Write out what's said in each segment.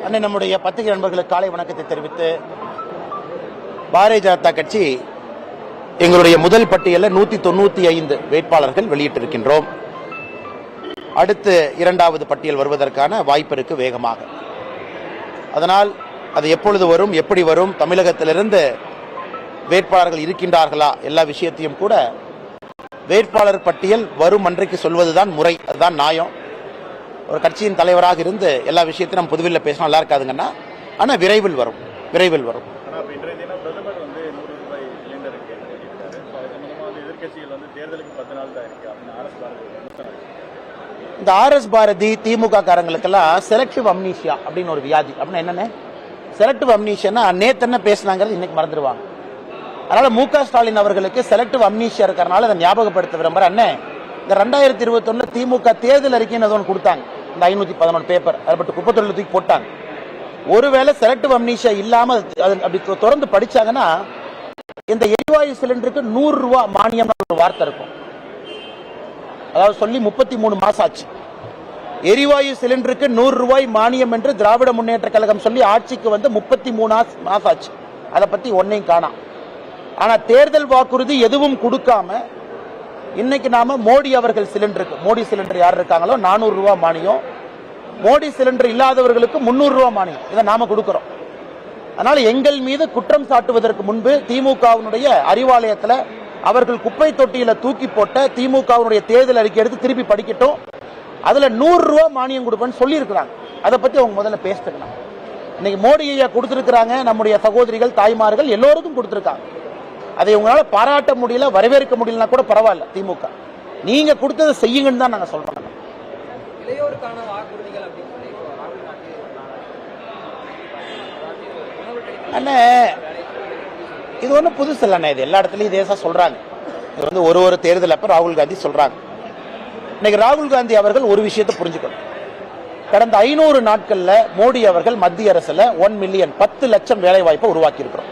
அண்ணன் நம்முடைய பத்திரிகை நண்பர்களுக்கு காலை வணக்கத்தை தெரிவித்து, பாரதிய ஜனதா கட்சி எங்களுடைய முதல் பட்டியலில் 195 வேட்பாளர்கள் வெளியிட்டிருக்கின்றோம். அடுத்து இரண்டாவது பட்டியல் வருவதற்கான வாய்ப்பு இருக்கு வேகமாக. அதனால் அது எப்பொழுது வரும், எப்படி வரும், தமிழகத்திலிருந்து வேட்பாளர்கள் இருக்கின்றார்களா, எல்லா விஷயத்தையும் கூட வேட்பாளர் பட்டியல் வரும் அன்றைக்கு சொல்வதுதான் முறை, அதுதான் நியாயம். ஒரு கட்சியின் தலைவராக இருந்து எல்லா விஷயத்தையும் நம்ம புதுவையில் பேசணும் நல்லா இருக்காதுங்கன்னா, ஆனால் விரைவில் வரும், விரைவில் வரும். இந்த ஆர்எஸ் பாரதி திமுக காரங்களுக்கெல்லாம் செலக்டிவ் அம்னீஷியா அப்படின்னு ஒரு வியாதி. அப்படின்னா என்னன்னு, செலக்டிவ் அம்னீஷியா நேத்து என்ன பேசினாங்கிறது இன்னைக்கு மறந்துடுவாங்க. அதனால மு.க. ஸ்டாலின் அவர்களுக்கு செலக்டிவ் அம்னீஷியா இருக்கிறனால அதை ஞாபகப்படுத்த விரும்புறேன். அண்ணே, இந்த 2021 திமுக தேர்தல் அறிக்கைன்னு ஒன்று கொடுத்தாங்க, இந்த 511 பேப்பர், அதை பட்டு குப்பத்தொழில் தூக்கி போட்டாங்க. ஒருவேளை செலக்டிவ் அம்னீஷியா இல்லாம அப்படி தொடர்ந்து படிச்சாங்கன்னா, இந்த எரிவாயு சிலிண்டருக்கு 100 ரூபாய் மானியம் ஒரு வார்த்தை இருக்கும். அதாவது சொல்லி 33 மாசம் ஆச்சு. எரிவாயு சிலிண்டருக்கு 100 ரூபாய் மானியம் என்று திராவிட முன்னேற்ற கழகம் சொல்லி ஆட்சிக்கு வந்து 33 மாசம் ஆச்சு. அதை பத்தி ஒன்னையும் காணாம். ஆனா தேர்தல் வாக்குறுதி எதுவும் கொடுக்காம இன்னைக்கு நாம மோடி அவர்கள் சிலிண்டருக்கு, மோடி சிலிண்டர் யார் இருக்காங்களோ 400 ரூபாய் மானியம், மோடி சிலிண்டர் இல்லாதவர்களுக்கு 300 ரூபாய் மானியம், இதை நாம கொடுக்கிறோம். அதனால எங்கள் மீது குற்றம் சாட்டுவதற்கு முன்பு திமுகவினுடைய அறிவாலயத்தில் அவர்கள் குப்பை தொட்டியில தூக்கி போட்ட திமுகவினுடைய தேர்தல் அறிக்கை எடுத்து திருப்பி படிக்கட்டும். அதுல 100 ரூபாய் மானியம் கொடுப்பேன்னு சொல்லி இருக்கிறாங்க. அதை பத்தி அவங்க முதல்ல பேசிட்டுக்கலாம். இன்னைக்கு மோடி ஐயா கொடுத்திருக்கிறாங்க, நம்முடைய சகோதரிகள் தாய்மார்கள் எல்லோருக்கும் கொடுத்திருக்காங்க. அதை உங்களால பாராட்ட முடியல, வரவேற்க முடியலன்னா கூட பரவாயில்ல. திமுக நீங்க கொடுத்ததை செய்யுங்கன்னு தான் நாங்க சொல்றோம். அண்ணே, இது ஒன்றும் புதுசு இல்லைண்ணே, இது எல்லா இடத்துலையும் இதே சொல்றாங்க. இது வந்து ஒரு தேர்தல் அப்ப ராகுல் காந்தி சொல்றாங்க. இன்னைக்கு ராகுல் காந்தி அவர்கள் ஒரு விஷயத்தை புரிஞ்சுக்கணும். கடந்த 500 நாட்கள்ல மோடி அவர்கள் மத்திய அரசுல 1 மில்லியன் 10 லட்சம் வேலை வாய்ப்பை உருவாக்கி இருக்கிறோம்.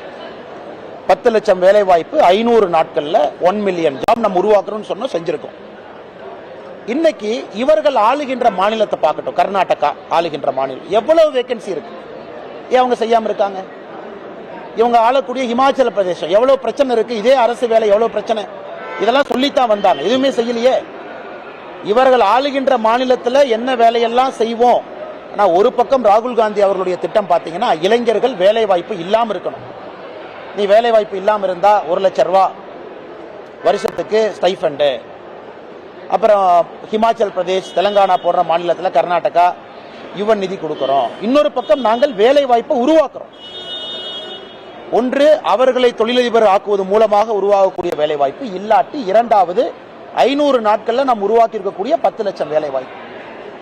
10 லட்சம் வேலை வாய்ப்பு 500 நாட்கள்ல 1 மில்லியன் ஜாப் நம்ம உருவாக்குறோம்னு சொன்னோம், செஞ்சிருக்கோம். இன்னைக்கு இவர்கள் ஆளுகின்ற மாநிலத்தை பார்க்கட்டும், கர்நாடகா ஆளுகின்ற மாநிலம் எவ்வளவு வேகன்சி இருக்கு, ஏன் அவங்க செய்யாம இருக்காங்க? இவங்க ஆளக்கூடிய இமாச்சல பிரதேசம் எவ்வளவு பிரச்சனை இருக்கு, இதே அரசு வேலை எவ்வளவு பிரச்சனை, இதெல்லாம் சொல்லித்தான் வந்தாங்க, எதுவுமே செய்யலையே. இவர்கள் ஆளுகின்ற மாநிலத்தில் என்ன வேலையெல்லாம் செய்வோம். ஆனா ஒரு பக்கம் ராகுல் காந்தி அவர்களுடைய திட்டம் பார்த்தீங்கன்னா, இளைஞர்கள் வேலை வாய்ப்பு இல்லாம இருக்கணும். நீ வேலை வாய்ப்பு இல்லாம இருந்தா 1 லட்சம் ரூபாய் வருஷத்துக்கு ஸ்டைஃபண்டு. அப்புறம் ஹிமாச்சல் பிரதேஷ், தெலங்கானா போன்ற மாநிலத்தில், கர்நாடகா யுவன் நிதி கொடுக்கிறோம். இன்னொரு பக்கம் நாங்கள் வேலை வாய்ப்பை உருவாக்குறோம். ஒன்று, அவர்களை தொழிலதிபர் ஆக்குவது மூலமாக உருவாகக்கூடிய வேலை வாய்ப்பு, இல்லாட்டி இரண்டாவது 500 நாட்கள்ல நாம் உருவாக்கி இருக்கக்கூடிய 10 லட்சம் வேலை வாய்ப்பு.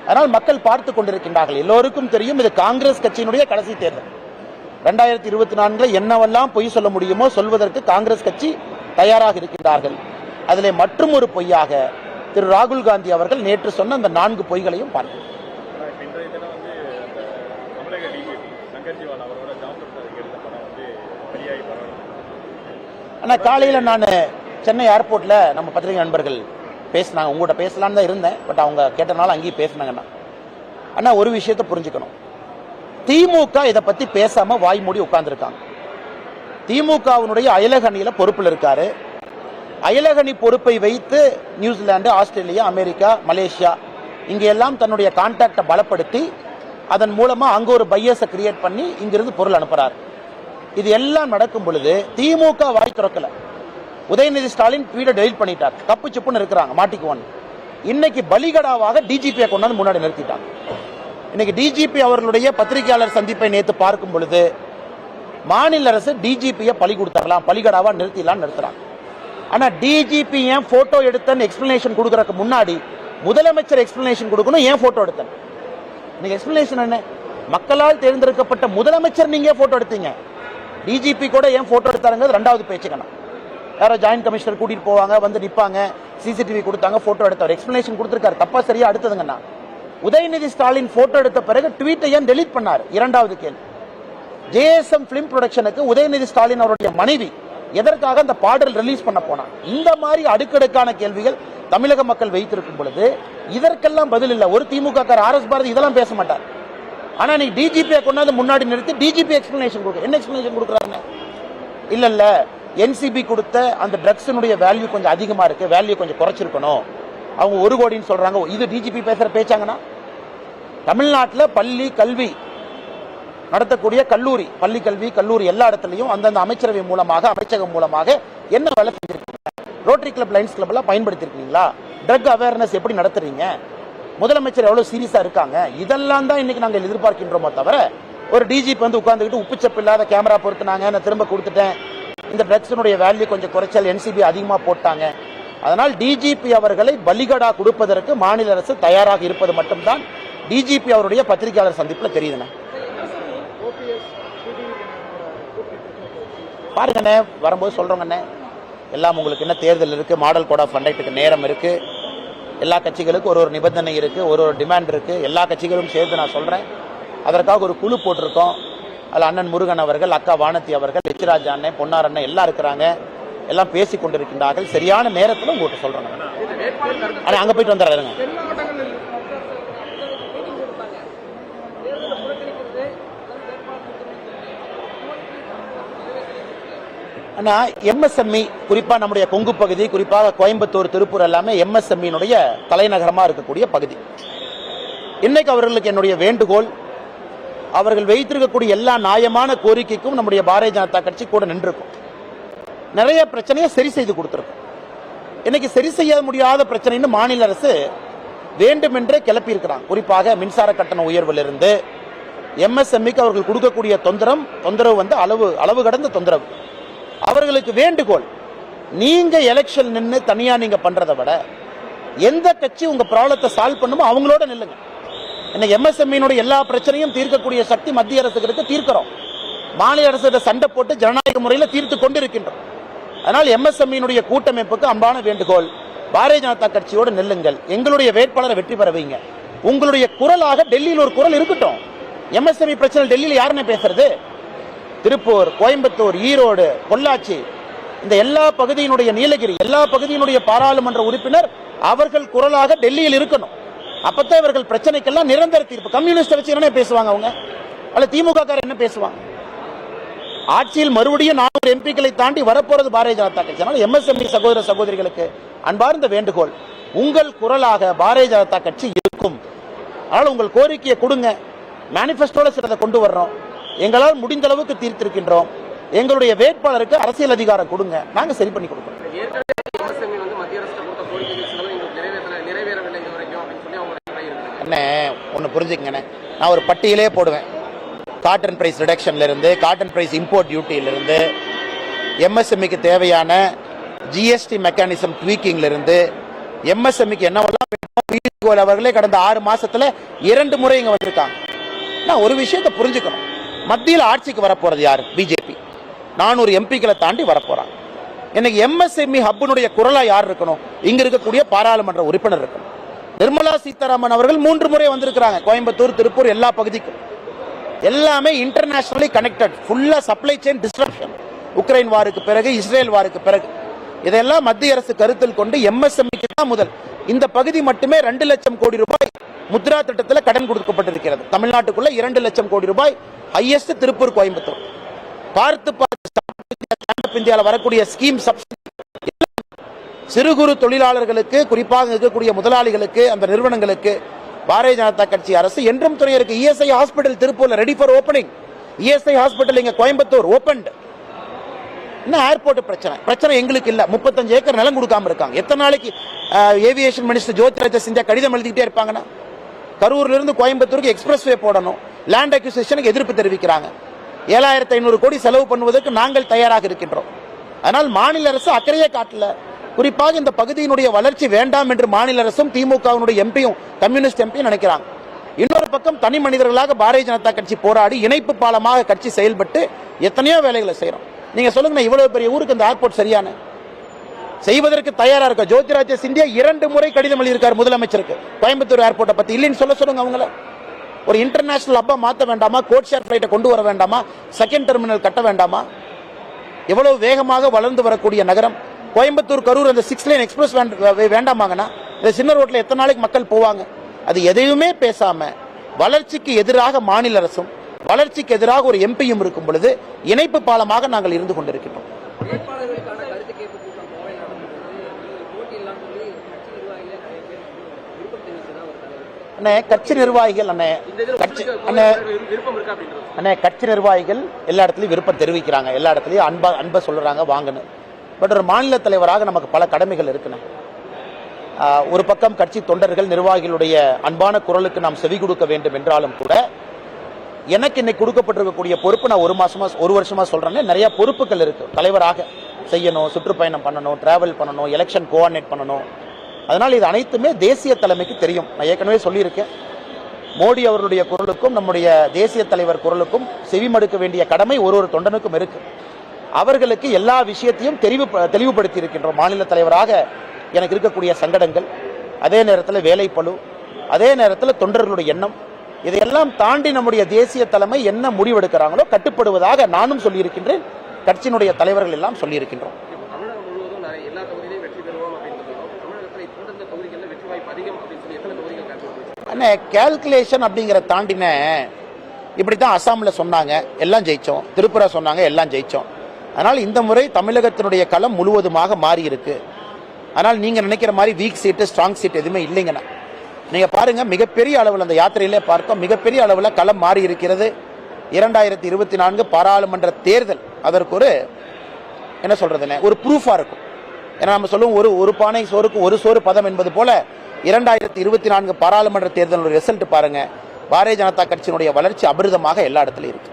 அதனால் மக்கள் பார்த்து கொண்டிருக்கின்றார்கள். எல்லோருக்கும் தெரியும், இது காங்கிரஸ் கட்சியினுடைய கடைசி தேர்தல். 2024 என்னவெல்லாம் பொய் சொல்ல முடியுமோ சொல்வதற்கு காங்கிரஸ் கட்சி தயாராக இருக்கின்றார்கள். அதிலே மற்றும் ஒரு பொய்யாக திரு ராகுல் காந்தி அவர்கள் நேற்று சொன்ன அந்த 4 பொய்களையும் பார்க்கிறோம். ஆனா காலையில நான் சென்னை ஏர்போர்ட்ல நம்ம பத்திரிகை நண்பர்கள் பேசினாங்க, உங்கள்கிட்ட பேசலான்னு தான் இருந்தேன், பட் அவங்க கேட்டனால அங்கேயும் பேசினாங்கண்ணா. ஆனா ஒரு விஷயத்தை புரிஞ்சுக்கணும், திமுக இதை பத்தி பேசாம வாய் மூடி உட்கார்ந்துருக்காங்க. திமுகவினுடைய அயலகணியில பொறுப்பில் இருக்காரு. அயலகணி பொறுப்பை வைத்து நியூசிலாந்து, ஆஸ்திரேலியா, அமெரிக்கா, மலேசியா இங்கெல்லாம் தன்னுடைய கான்டாக்டை பலப்படுத்தி அதன் மூலமா அங்க ஒரு பையஸை கிரியேட் பண்ணி இங்கிருந்து பொருள் அனுப்புறாரு. இது எல்லாம் நடக்கும் பொழுது திமுக வாய் திறக்கல. உதயநிதி ஸ்டாலின் ட்வீட்டை டெலீட் பண்ணிட்டார், தப்பு சிப்புன்னு இருக்கிறாங்க, மாட்டிக்குவான். இன்னைக்கு பலிகடாவாக டிஜிபியை கொண்டாந்து முன்னாடி நிறுத்திட்டாங்க. இன்னைக்கு டிஜிபி அவர்களுடைய பத்திரிகையாளர் சந்திப்பை நேற்று பார்க்கும் பொழுது மாநில அரசு டிஜிபியை பலி கொடுத்தாங்களாம், பலிகடாவா நிறுத்தலாம். ஆனா டிஜிபி ஏன் போட்டோ எடுத்தன்னு எக்ஸ்பிளனேஷன் கொடுக்கறதுக்கு முன்னாடி முதலமைச்சர் எக்ஸ்பிளனேஷன் கொடுக்கணும், ஏன் போட்டோ எடுத்தேன். இன்னைக்கு எக்ஸ்பிளனேஷன் என்ன, மக்களால் தேர்ந்தெடுக்கப்பட்ட முதலமைச்சர் நீங்க போட்டோ எடுத்தீங்க, டிஜிபி கூட ஏன் போட்டோ எடுத்தாருங்க ரெண்டாவது பேச்சுக்கணும். யாரோ ஜாயின்ட் கமிஷனர் கூட்டிட்டு போவாங்க, வந்து நிப்பாங்க, சிசிடிவி கொடுத்தாங்க, போட்டோ எடுத்தார், எக்ஸ்பிளனேஷன் கொடுத்திருக்காரு, தப்பா சரியா அடுத்ததுங்கண்ணா. உதயநிதி ஸ்டாலின் போட்டோ எடுத்த பிறகு ட்வீட்டை ஏன் டெலீட் பண்ணார்? இரண்டாவது கேள்வி. ஜேஎஸ்எம் பிலிம் ப்ரொடக்ஷனுக்கு உதயநிதி ஸ்டாலின் அவருடைய மனைவி எதற்காக அந்த பாடல் ரிலீஸ் பண்ண போனார்? இந்த மாதிரி அடுக்கடுக்கான கேள்விகள் தமிழக மக்கள் வைத்திருக்கும் பொழுது இதற்கெல்லாம் பதில் இல்ல. ஒரு திமுக RS பாரதி இதெல்லாம் பேச மாட்டார். ஆனா நீ டிஜிபியை கொண்டாந்து முன்னாடி நிறுத்தி டிஜிபி எக்ஸ்பிளனேஷன் கொடுக்க என்ன எக்ஸ்பிளனேஷன் கொடுக்குறாங்க? இல்ல NCB கொடுத்த அந்த ட்ரக்ஸினுடைய வேல்யூ கொஞ்சம் அதிகமா இருக்கு, வேல்யூ கொஞ்சம் குறைச்சிருக்கணும், அவங்க 1 கோடின்னு சொல்றாங்க. இது டிஜிபி பேசுற பேச்சாங்கன்னா? தமிழ்நாட்டில் பள்ளி கல்வி நடத்தக்கூடிய கல்லூரி, பள்ளி கல்வி கல்லூரி எல்லா இடத்துலையும் அந்தந்த அமைச்சரவை மூலமாக அமைச்சகம் மூலமாக என்ன வேலை செஞ்சிருக்கீங்க? ரோட்டரி கிளப், லைன்ஸ் கிளப் எல்லாம் பயன்படுத்திருக்கீங்களா? ட்ரக் அவேர்னஸ் எப்படி நடத்துறீங்க? முதலமைச்சர் எவ்வளவு சீரியஸா இருக்காங்க? இதெல்லாம் தான் இன்னைக்கு நாங்கள் எதிர்பார்க்கின்றோமோ தவிர ஒரு டிஜிபி வந்து உட்கார்ந்துக்கிட்டு உப்புச்சப்பு இல்லாத கேமரா பொறுத்துனாங்க, நான் திரும்ப கொடுத்துட்டேன், இந்த ட்ரக்ஸினுடைய வேல்யூ கொஞ்சம் குறைச்சல், NCB அதிகமா போட்டாங்க. அதனால் டிஜிபி அவர்களை பலிகடா கொடுப்பதற்கு மாநில அரசு தயாராக இருப்பது மட்டும்தான் டிஜிபி அவருடைய பத்திரிகையாளர் சந்திப்பில் தெரியுதுண்ணே. பாருங்கண்ணே, வரும்போது சொல்றோங்கண்ணே, எல்லாம் உங்களுக்கு என்ன தேர்தல் இருக்கு, மாடல் கோட் ஆஃப் கண்டக்டுக்கு நேரம் இருக்கு, எல்லா கட்சிகளுக்கும் ஒரு நிபந்தனை இருக்கு, ஒரு டிமாண்ட் இருக்கு, எல்லா கட்சிகளும் சேர்ந்து நான் சொல்றேன். அதற்காக ஒரு குழு போட்டிருக்கோம். அதில் அண்ணன் முருகன் அவர்கள், அக்கா வானதி அவர்கள், எச்ராஜா அண்ணன், பொன்னார் அண்ணன் எல்லாம் இருக்கிறாங்க, எல்லாம் பேசி கொண்டிருக்கின்றார்கள். சரியான நேரத்தில் உங்கள்கிட்ட சொல்றேன். ஆனால் அங்கே போயிட்டு வந்துடுறாருங்க. ஆனா MSME குறிப்பா நம்முடைய கொங்கு பகுதி, குறிப்பாக கோயம்புத்தூர், திருப்பூர் எல்லாமே MSME தலைநகரமா இருக்கக்கூடிய பகுதி. இன்னைக்கு அவர்களுக்கு என்னுடைய வேண்டுகோள், அவர்கள் வைத்திருக்கக்கூடிய எல்லா நியாயமான கோரிக்கைக்கும் நம்முடைய பாரதிய ஜனதா கட்சி கூட நின்றுக்கும். நிறைய பிரச்சனையை சரி செய்து கொடுத்திருக்கும். இன்னைக்கு சரி செய்ய முடியாத பிரச்சனைன்னு மாநில அரசு வேண்டுமென்றே கிளப்பி இருக்கிறாங்க. குறிப்பாக மின்சார கட்டண உயர்விலிருந்து MSMEக்கு அவர்கள் கொடுக்கக்கூடிய தொந்தரவு வந்து அளவு கடந்த தொந்தரவு. அவர்களுக்கு வேண்டுகோள், நீங்க எலெக்ஷன் நின்று தனியா நீங்க பண்றதை விட எந்த கட்சி உங்க ப்ராப்ளத்தை சால்வ் பண்ணுமோ அவங்களோட நில்லுங்க. இன்னைக்கு MSME எல்லா பிரச்சனையும் தீர்க்கக்கூடிய சக்தி மத்திய அரசுக்கு இருக்கு, தீர்க்கிறோம். மாநில அரசு சண்டை போட்டு ஜனநாயக முறையில் தீர்த்து கொண்டிருக்கின்றோம். அதனால் MSME கூட்டமைப்புக்கு அன்பான வேண்டுகோள், பாரதிய ஜனதா கட்சியோடு நெல்லுங்கள், எங்களுடைய வேட்பாளரை வெற்றி பெற வைங்க. உங்களுடைய குரலாக டெல்லியில் ஒரு குரல் இருக்கட்டும். MSME பிரச்சனை டெல்லியில் யாருன்னு பேசுறது? திருப்பூர், கோயம்புத்தூர், ஈரோடு, பொள்ளாச்சி, இந்த எல்லா பகுதியினுடைய, நீலகிரி எல்லா பகுதியினுடைய பாராளுமன்ற உறுப்பினர் அவர்கள் குரலாக டெல்லியில் இருக்கணும். அப்பதான் இவர்கள் பிரச்சனைக்கெல்லாம் நிரந்தர தீர்ப்பு. கம்யூனிஸ்ட் வச்சு என்ன பேசுவாங்க அவங்க? அல்ல திமுக என்ன பேசுவாங்க? ஆட்சியில் மறுபடியும் 400 MPக்களை தாண்டி வரப்போறது பாரதிய ஜனதா கட்சி. MSME சகோதர சகோதரிகளுக்கு அன்பார்ந்த வேண்டுகோள், உங்கள் குரலாக பாரதிய ஜனதா கட்சி இருக்கும். அதனால உங்கள் கோரிக்கையை கொடுங்க, மேனிபெஸ்டோல சிலதை கொண்டு வர்றோம், எங்களால் முடிந்த அளவுக்கு தீர்த்திருக்கின்றோம், எங்களுடைய வேட்பாளருக்கு அரசியல் அதிகாரம் கொடுங்க, நாங்க சரி பண்ணி கொடுக்கிறோம். ஒன்னு புரிஞ்சுக்கங்க, நான் ஒரு பட்டியலே போடுவேன். காட்டன் பிரைஸ் ரிடக்ஷன்ல இருந்து, காட்டன் பிரைஸ் இம்போர்ட் டியூட்டியில இருந்து, MSMEக்கு தேவையான GST மெக்கானிசம் ட்வீக்கிங்ல இருந்து, MSMEக்கு என்னவெல்லாம் அவர்களே கடந்த 6 மாசத்துல 2 முறை இங்க வந்திருக்காங்க. நான் ஒரு விஷயத்தை புரிஞ்சுக்கணும், மத்தியில் ஆட்சிக்கு வரப்போறது யாரு? பிஜேபி. 400 MPக்களை தாண்டி வரப்போறாங்க. இன்னைக்கு MSME ஹப்புனுடைய குரலா யார் இருக்கணும்? இங்க இருக்கக்கூடிய பாராளுமன்ற உறுப்பினர் இருக்கணும். நிர்மலா சீதாராமன் அவர்கள் 3 முறை வந்திருக்கிறாங்க, கோயம்புத்தூர், திருப்பூர் எல்லா பகுதிக்கும். எல்லாமே இன்டர்நேஷனலி கனெக்டட், ஃபுல்லா சப்ளை செயின் டிஸ்ரப்ஷன், உக்ரைன் வாருக்கு பிறகு, இஸ்ரேல் வாருக்கு பிறகு. இதெல்லாம் மத்திய அரசு கருத்தில் கொண்டு MSMEக்கு தான் முதல். இந்த பகுதி மட்டுமே 2 லட்சம் கோடி ரூபாய் முத்ரா திட்டத்தில் கடன் கொடுக்கப்பட்டிருக்கிறது. தமிழ்நாட்டுக்குள்ள 2 லட்சம் கோடி ரூபாய், ஹையஸ்ட் திருப்பூர், கோயம்புத்தூர். பார்த்து இந்தியாவில் வரக்கூடிய ஸ்கீம் சப்சிடி சிறு குறு தொழிலாளர்களுக்கு, குறிப்பாக இருக்கக்கூடிய முதலாளிகளுக்கு, அந்த நிறுவனங்களுக்கு பாரதிய ஜனதா கட்சி அரசு என்றும் துணை இருக்கு. ESI ஹாஸ்பிட்டல் திருப்பூர்ல ready for opening. ESI hospital இங்க கோயம்புத்தூர் ஓபன்ட். என்ன ஏர்போர்ட் பிரச்சனை எங்களுக்கு இல்ல. 35 ஏக்கர் நிலம் கொடுக்காம இருக்காங்க. எத்தனை நாளைக்கு ஏவியேஷன் மினிஸ்டர் ஜோதிராஜ சிந்தியா கடிதம் எழுதிக்கிட்டே இருப்பாங்கன்னா? கரூர்ல இருந்து கோயம்புத்தூருக்கு எக்ஸ்பிரஸ் வே போடணும், லேண்ட் அக்விசிஷனுக்கு எதிர்ப்பு தெரிவிக்கிறாங்க. 7500 கோடி செலவு பண்ணுவதற்கு நாங்கள் தயாராக இருக்கின்றோம். அதனால் மாநில அரசு அக்கறையே காட்டல. குறிப்பாக இந்த பகுதியினுடைய வளர்ச்சி வேண்டாம் என்று மாநில அரசும் திமுகவினுடைய எம்பியும், கம்யூனிஸ்ட் எம்பியும் நினைக்கிறாங்க. இன்னொரு பக்கம் தனி மனிதர்களாக பாரதிய ஜனதா கட்சி போராடி இணைப்பு பாலமாக கட்சி செயல்பட்டு எத்தனையோ வேலைகளை செய்யறோம். நீங்க சொல்லுங்க, இவ்வளவு பெரிய ஊருக்கு இந்த ஏர்போர்ட் சரியான செய்வதற்கு தயாரா இருக்க? ஜோதிராஜ சிந்தியா 2 முறை கடிதம் எழுதியிருக்காரு முதலமைச்சருக்கு கோயம்புத்தூர் ஏர்போர்ட்டை பத்தி. இல்லைன்னு சொல்லுங்க அவங்கள. ஒரு இன்டர்நேஷனல் ஹப்பா மாற்ற வேண்டாமா? கோட் ஷேர் ஃபிளைட்டை கொண்டு வர வேண்டாமா? செகண்ட் டெர்மினல் கட்ட வேண்டாமா? எவ்வளவு வேகமாக வளர்ந்து வரக்கூடிய நகரம். கோயம்புத்தூர் கரூர் அந்த 6 லைன் எக்ஸ்பிரஸ் வேண்டாமாங்கண்ணா இந்த சின்ன ரோட்ல எத்தனை நாளைக்கு மக்கள் போவாங்க? அது எதையுமே பேசாம வளர்ச்சிக்கு எதிராக மாநில அரசும் வளர்ச்சிக்கு எதிராக ஒரு எம்பியும் இருக்கும் பொழுது இணைப்பு பாலமாக நாங்கள் இருந்து கொண்டிருக்கிறோம். கட்சி நிர்வாகிகள் கட்சி நிர்வாகிகள் எல்லா இடத்துலயும் விருப்பம் தெரிவிக்கிறாங்க, எல்லா இடத்துலயும் அன்பை சொல்றாங்க வாங்கன்னு. பட் ஒரு மாநில தலைவராக நமக்கு பல கடமைகள் இருக்குண்ணே. ஒரு பக்கம் கட்சி தொண்டர்கள் நிர்வாகிகளுடைய அன்பான குரலுக்கு நாம் செவி கொடுக்க வேண்டும் என்றாலும் கூட எனக்கு இன்னைக்கு கொடுக்கப்பட்டிருக்கக்கூடிய பொறுப்பு நான் ஒரு வருஷமா சொல்றேன், நிறைய பொறுப்புகள் இருக்கு. தலைவராக செய்யணும், சுற்றுப்பயணம் பண்ணணும், டிராவல் பண்ணணும், எலெக்ஷன் கோஆர்டினேட் பண்ணணும். அதனால் இது அனைத்துமே தேசிய தலைமைக்கு தெரியும். நான் ஏற்கனவே சொல்லியிருக்கேன், மோடி அவர்களுடைய குரலுக்கும் நம்முடைய தேசிய தலைவர் குரலுக்கும் செவிமடுக்க வேண்டிய கடமை ஒரு தொண்டனுக்கும் இருக்கு. அவர்களுக்கு எல்லா விஷயத்தையும் தெளிவுபடுத்தி இருக்கின்றோம். மாநில தலைவராக எனக்கு இருக்கக்கூடிய சங்கடங்கள், அதே நேரத்தில் வேலைப்பளு, அதே நேரத்தில் தொண்டர்களுடைய எண்ணம், இதையெல்லாம் தாண்டி நம்முடைய தேசிய தலைமை என்ன முடிவெடுக்கிறாங்களோ கட்டுப்படுவதாக நானும் சொல்லியிருக்கின்றேன், கட்சியினுடைய தலைவர்கள் எல்லாம் சொல்லியிருக்கின்றோம். கால்குலேஷன் அப்படிங்கிற தாண்டின இப்படித்தான் அசாம்ல சொன்னாங்க எல்லாம் ஜெயிச்சோம், திரிபுரா சொன்னாங்க எல்லாம் ஜெயிச்சோம். அதனால் இந்த முறை தமிழகத்தினுடைய களம் முழுவதுமாக மாறி இருக்கு. ஆனால் நீங்க நினைக்கிற மாதிரி வீக் சீட்டு ஸ்ட்ராங் சீட் எதுவுமே இல்லைங்கண்ணா. நீங்க பாருங்க, மிகப்பெரிய அளவில் அந்த யாத்திரையிலே பார்த்தோம், மிகப்பெரிய அளவில் களம் மாறி இருக்கிறது. 2024 பாராளுமன்ற தேர்தல் அதற்கு ஒரு என்ன சொல்றதுன்னு ஒரு ப்ரூஃபா இருக்கும். ஏன்னா நம்ம சொல்லுவோம் ஒரு பானை சோறுக்கு ஒரு சோறு பதம் என்பது போல 2024 பாராளுமன்ற தேர்தல் ரிசல்ட் பாருங்க, பாரதிய ஜனதா கட்சியினுடைய வளர்ச்சி அபிரிதமாக எல்லா இடத்துலயும் இருக்கு.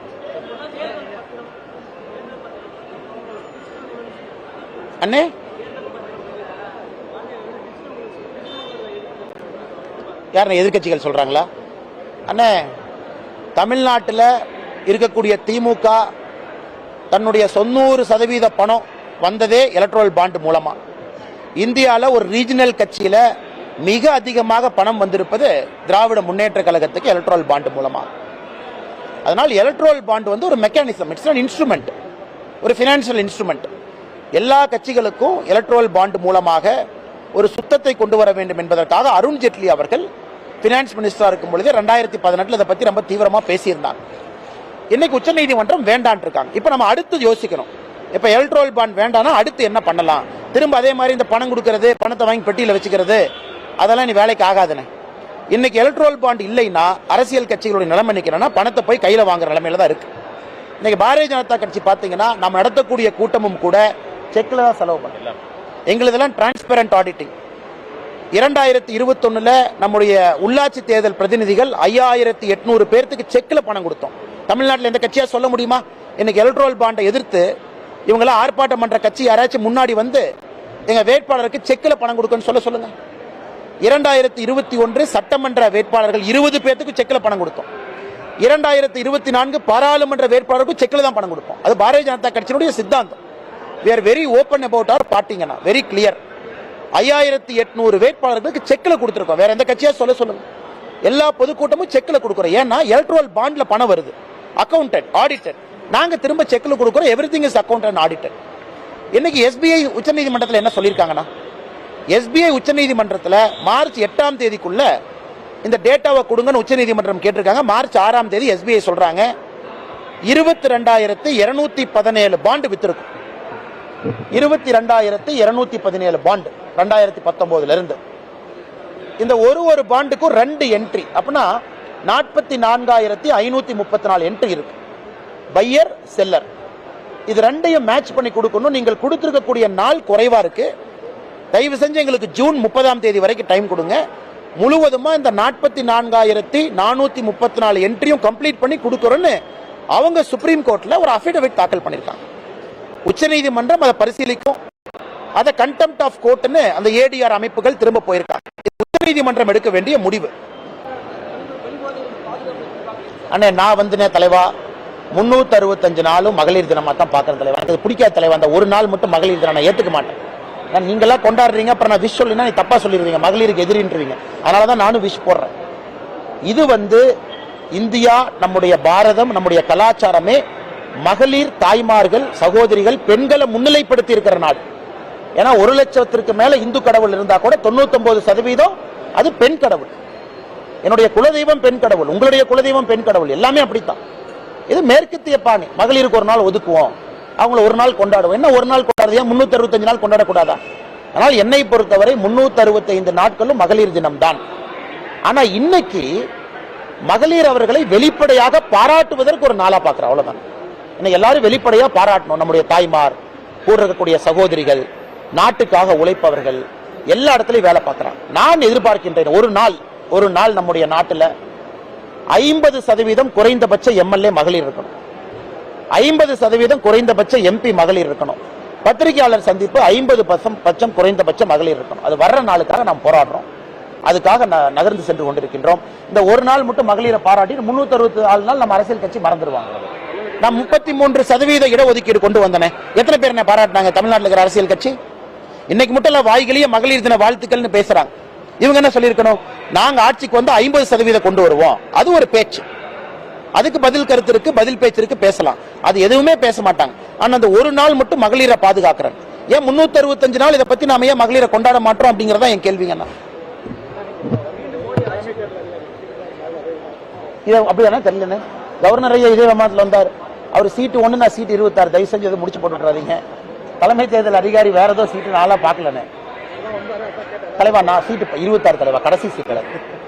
அண்ணே யார் எதிர்கட்சிகள் சொல்றாங்களா? அண்ணே, தமிழ்நாட்டில் இருக்கக்கூடிய திமுக தன்னுடைய 90% பணம் வந்ததே எலக்ட்ரல் பாண்ட் மூலமா. இந்தியாவில் ஒரு ரீஜனல் கட்சியில மிக அதிகமாக பணம் வந்திருப்பது திராவிட முன்னேற்ற கழகத்துக்கு எலக்ட்ரல் பாண்ட் மூலமா. அதனால் எலக்ட்ரல் பாண்ட் வந்து ஒரு மெக்கானிசம், இட்ஸ் an இன்ஸ்ட்ருமெண்ட், ஒரு பினான்சியல் இன்ஸ்ட்ருமெண்ட். எல்லா கட்சிகளுக்கும் எலக்ட்ரல் பாண்ட் மூலமாக ஒரு சுத்தத்தை கொண்டு வர வேண்டும் என்பதற்காக அருண் ஜேட்லி அவர்கள் பினான்ஸ் மினிஸ்டரா இருக்கும் பொழுது 2018 இதை பத்தி ரொம்ப தீவிரமா பேசியிருந்தாங்க. இன்னைக்கு உச்சநீதிமன்றம் வேண்டான் இருக்காங்க. இப்ப நம்ம அடுத்து யோசிக்கணும், இப்ப எலக்ட்ரல் பாண்ட் வேண்டாம்னா அடுத்து என்ன பண்ணலாம்? திரும்ப அதே மாதிரி இந்த பணம் கொடுக்கறது, பணத்தை வாங்கி பெட்டியில வச்சுக்கிறது, அதெல்லாம் நீ வேலைக்கு ஆகாதுன்னு. இன்னைக்கு எலக்ட்ரல் பாண்ட் இல்லைன்னா அரசியல் கட்சிகளுடைய நிலைமை நிற்கிறேன்னா பணத்தை போய் கையில வாங்குற நிலைமையில தான் இருக்கு. இன்னைக்கு பாரதிய ஜனதா கட்சி பாத்தீங்கன்னா நம்ம நடத்தக்கூடிய கூட்டமும் கூட செக்ல தான் செலவு பண்ணலாம். எங்களதெல்லாம் டிரான்ஸ்பரண்ட் ஆடிட்டிங். 2021 நம்முடைய உள்ளாட்சி தேர்தல் பிரதிநிதிகள் 5800 பேருக்கு செக்ல பணம் கொடுத்தோம். தமிழ்நாட்டில் எந்த கட்சியா சொல்ல முடியுமா? இன்னைக்கு எலக்ட்ரல் பாண்டை எதிர்த்து இவங்களாம் ஆர்ப்பாட்டம் பண்ற கட்சி யாராச்சும் முன்னாடி வந்து எங்க வேட்பாளருக்கு செக்ல பணம் கொடுக்கணும்னு சொல்லுங்க. 2021 சட்டமன்ற வேட்பாளர்கள் 20 பேருக்கு செக்ல பணம் கொடுத்தோம். 2024 பாராளுமன்ற வேட்பாளருக்கு செக்ல தான் பணம் கொடுப்போம். அது பாரதிய ஜனதா கட்சியினுடைய சித்தாந்தம். we are very open about our partyங்கனா, very clear. 5800 வேட்பாளர்களுக்கு செக்ல கொடுத்திருக்கோம். வேற எந்த கட்சியா சொல்லுங்க. எல்லா பொதுக்கூட்டமும் செக்ல கொடுக்கிறோம். ஏன்னா எலக்ட்ரல் பாண்ட்ல பணம் வருது, அக்கவுண்டட், ஆடிட்டட். நாங்க திரும்ப செக்ல கொடுக்கிறோம். Everything is accounted and audited. இன்னைக்கு எஸ்பிஐ உச்சநீதிமன்றத்தில் என்ன சொல்லியிருக்காங்கன்னா, எஸ்பிஐ உச்சநீதிமன்றத்தில் மார்ச் 8ஆம் தேதிக்குள்ள இந்த டேட்டாவை கொடுங்கன்னு உச்சநீதிமன்றம் கேட்டிருக்காங்க. மார்ச் 6ஆம் தேதி எஸ்பிஐ சொல்றாங்க 22,217 பாண்டு வித்திருக்கும். 22,217 பாண்டு 2019 இருந்து. இந்த ஒரு பாண்டுக்கும் 2 என்ட்ரி, அப்படின்னா 44,534 என்ட்ரி இருக்கு. பையர், செல்லர், இது ரெண்டையும் மேட்ச் பண்ணி கொடுக்கணும். நீங்கள் கொடுத்திருக்கக்கூடிய நாள் குறைவா இருக்கு. தயவு செஞ்சு எங்களுக்கு ஜூன் 30ஆம் தேதி வரைக்கும் டைம் கொடுங்க. முழுவதுமா இந்த 44,434 என்ட்ரியும் கம்ப்ளீட் பண்ணி கொடுக்கறோம்னு அவங்க சுப்ரீம் கோர்ட்ல ஒரு அஃபிடவிட் தாக்கல் பண்ணிருக்காங்க. உச்சநீதிமன்றம் அதை பரிசீலிக்கும். அதை கண்டெம்ப்ட் ஆஃப் கோர்ட்னு அந்த ஏடிஆர் அமைப்புகள் திரும்ப போயிருக்காங்க. உச்சநீதிமன்றம் எடுக்க வேண்டிய முடிவு. அண்ணே, நான் வந்து தலைவா 365 நாளும் மகளிர் தினமா தான் பாக்குறேன் தலைவா. எனக்கு பிடிக்காத தலைவா, அந்த ஒரு நாள் மட்டும் மகளிர் தினம் நான் ஏத்துக்க மாட்டேன். நீங்களா கொண்டாடுறீங்க, அப்புறம் நான் விஷ் சொல்லினா நீ தப்பா சொல்லிடுவீங்க, மகளிருக்கு எதிரின்றீங்க. அதனாலதான் நானும் விஷ் போடுறேன். இது வந்து இந்தியா, நம்முடைய பாரதம், நம்முடைய கலாச்சாரமே மகளிர், தாய்மார்கள், சகோதரிகள், பெண்களை முன்னிலைப்படுத்தி இருக்கிற நாடு. ஏன்னா 1 லட்சத்திற்கு மேல இந்து கடவுள் இருந்தா கூட 99% அது பெண் கடவுள். என்னுடைய குலதெய்வம் பெண் கடவுள், உங்களுடைய குலதெய்வம் பெண் கடவுள், எல்லாமே அப்படித்தான். இது மேற்கத்திய பாணி. மகளிருக்கு ஒரு நாள் ஒதுக்குவோம், அவங்கள ஒரு நாள் கொண்டாடுவோம். என்ன ஒரு நாள் கொண்டாடுறதா? 365 நாள் கொண்டாடக்கூடாதா? ஆனால் என்னை பொறுத்தவரை 365 நாட்களும் மகளிர் தினம் தான். ஆனா இன்னைக்கு மகளிர் அவர்களை வெளிப்படையாக பாராட்டுவதற்கு ஒரு நாளா பார்க்கிறோம், அவ்வளவுதான். இன்னைக்கு எல்லாரும் வெளிப்படையா பாராட்டணும். நம்முடைய தாய்மார், கூட இருக்கக்கூடிய சகோதரிகள், நாட்டுக்காக உழைப்பவர்கள் எல்லா இடத்துலயும் வேலை பார்க்கிறாங்க. நான் எதிர்பார்க்கின்றேன் ஒரு நாள் நம்முடைய நாட்டில் 50% குறைந்தபட்ச எம்எல்ஏ மகளிர் இருக்கணும், 50% குறைந்தபட்ச எம்பி மகளிர் இருக்கணும், பத்திரிகையாளர் சந்திப்பு 50% குறைந்தபட்ச மகளிர் இருக்கணும். அது வர்ற நாளுக்காக நாம் போராடுறோம், அதுக்காக நகர்ந்து சென்று கொண்டிருக்கின்றோம். இந்த ஒரு நாள் மட்டும் மகளிரை பாராட்டி 364 நாள் நம்ம அரசியல் கட்சி மறந்துடுவாங்க. நான் 33% இடஒதுக்கீடு கொண்டு வந்தேன். எத்தனை பேர் என்ன பாராட்டினாங்க? தமிழ்நாட்டில் இருக்கிற அரசியல் கட்சி இன்னைக்கு மட்டும் வாய்களையே மகளிர் தின வாழ்த்துக்கள்னு பேசுறாங்க. இவங்க என்ன சொல்லியிருக்கணும்? நாங்க ஆட்சிக்கு வந்து 50% கொண்டு வருவோம். அது ஒரு பேச்சு, அதுக்கு பதில் கருத்து இருக்கு, பதில் பேச்சு இருக்கு, பேசலாம். அது எதுவுமே பேச மாட்டாங்க. ஆனா அந்த ஒரு நாள் மட்டும் மகளிரை பாதுகாக்கிறாங்க. ஏன் 365 நாள் இதை பத்தி நாம ஏன் மகளிரை கொண்டாட மாட்டோம் அப்படிங்கறதா என் கேள்விங்க. இது அப்படியானா தெரியல. கவர்னர் ஐயா இதே விமானத்தில் வந்தார். அவர் சீட்டு 1, நான் சீட்டு 26. தயவு செஞ்சு அதை முடிச்சு போட்டுறாதீங்க. தலைமை தேர்தல் அதிகாரி வேற ஏதோ சீட்டு நாளா பார்க்கலன்னு தலைவா, நான் சீட்டு 26 தலைவா, கடைசி சீட்டு.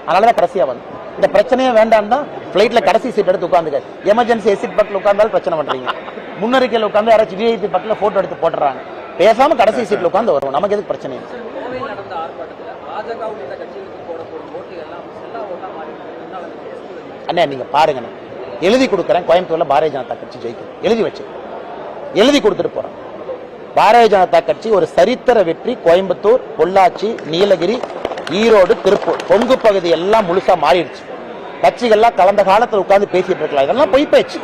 அதனாலதான் கடைசியா வந்து இந்த பிரச்சனையே வேண்டாம் தான் பிளைட்ல கடைசி சீட் எடுத்து உட்காந்துக்க. எமர்ஜென்சி எக்ஸிட் பக்கத்தில் உட்கார்ந்தாலும் பிரச்சனை பண்றீங்க. முன்னறிக்கையில் உட்காந்து யாராச்சும் விஐபி பக்கத்தில் போட்டோ எடுத்து போட்டுறாங்க. பேசாம கடைசி சீட்ல உட்காந்து வருவோம். நமக்கு எதுக்கு பிரச்சனை? அண்ணா நீங்க பாருங்க, எழுதி கொடுக்குறேன். கோயம்புத்தூர்ல பாரதிய ஜனதா கட்சி ஜெயிக்கும், எழுதி வச்சு எழுதி கொடுத்துட்டு போறேன். பாரதிய ஜனதா கட்சி ஒரு சரித்திர வெற்றி. கோயம்புத்தூர், பொள்ளாச்சி, நீலகிரி, ஈரோடு, திருப்பூர், கொங்கு பகுதி எல்லாம் முழுசா மாறிடுச்சு. கட்சிகள்லாம் கலந்த காலத்தில் உட்கார்ந்து பேசிட்டு இருக்கலாம். இதெல்லாம் பொய் பேச்சு.